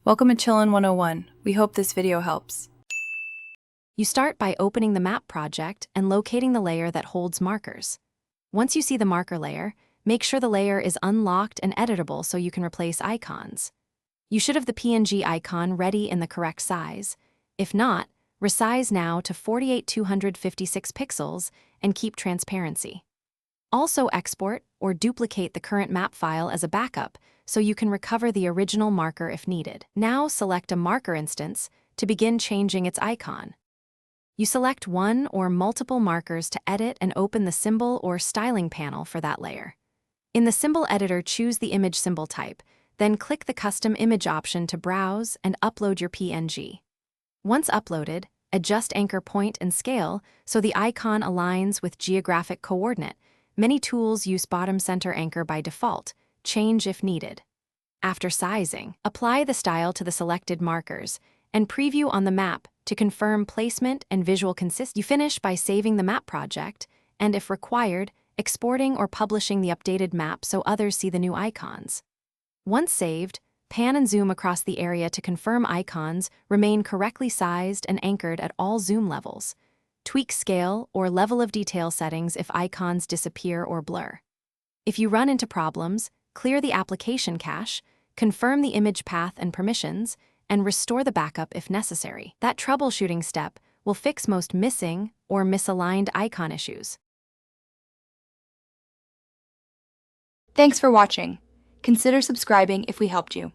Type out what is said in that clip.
Welcome to Chillin' 101. We hope this video helps. You start by opening the map project and locating the layer that holds markers. Once you see the marker layer, make sure the layer is unlocked and editable so you can replace icons. You should have the PNG icon ready in the correct size. If not, resize now to 48256 pixels and keep transparency. Also export or duplicate the current map file as a backup so you can recover the original marker if needed. Now select a marker instance to begin changing its icon. You select one or multiple markers to edit and open the symbol or styling panel for that layer. In the symbol editor, choose the image symbol type, then click the custom image option to browse and upload your PNG. Once uploaded, adjust anchor point and scale so the icon aligns with geographic coordinate. Many tools use bottom center anchor by default. Change if needed. After sizing, apply the style to the selected markers and preview on the map to confirm placement and visual consistency. You finish by saving the map project and, if required, exporting or publishing the updated map so others see the new icons. Once saved, pan and zoom across the area to confirm icons remain correctly sized and anchored at all zoom levels. Tweak scale or level of detail settings if icons disappear or blur. If you run into problems, clear the application cache, confirm the image path and permissions, and restore the backup if necessary. That troubleshooting step will fix most missing or misaligned icon issues. Thanks for watching. Consider subscribing if we helped you.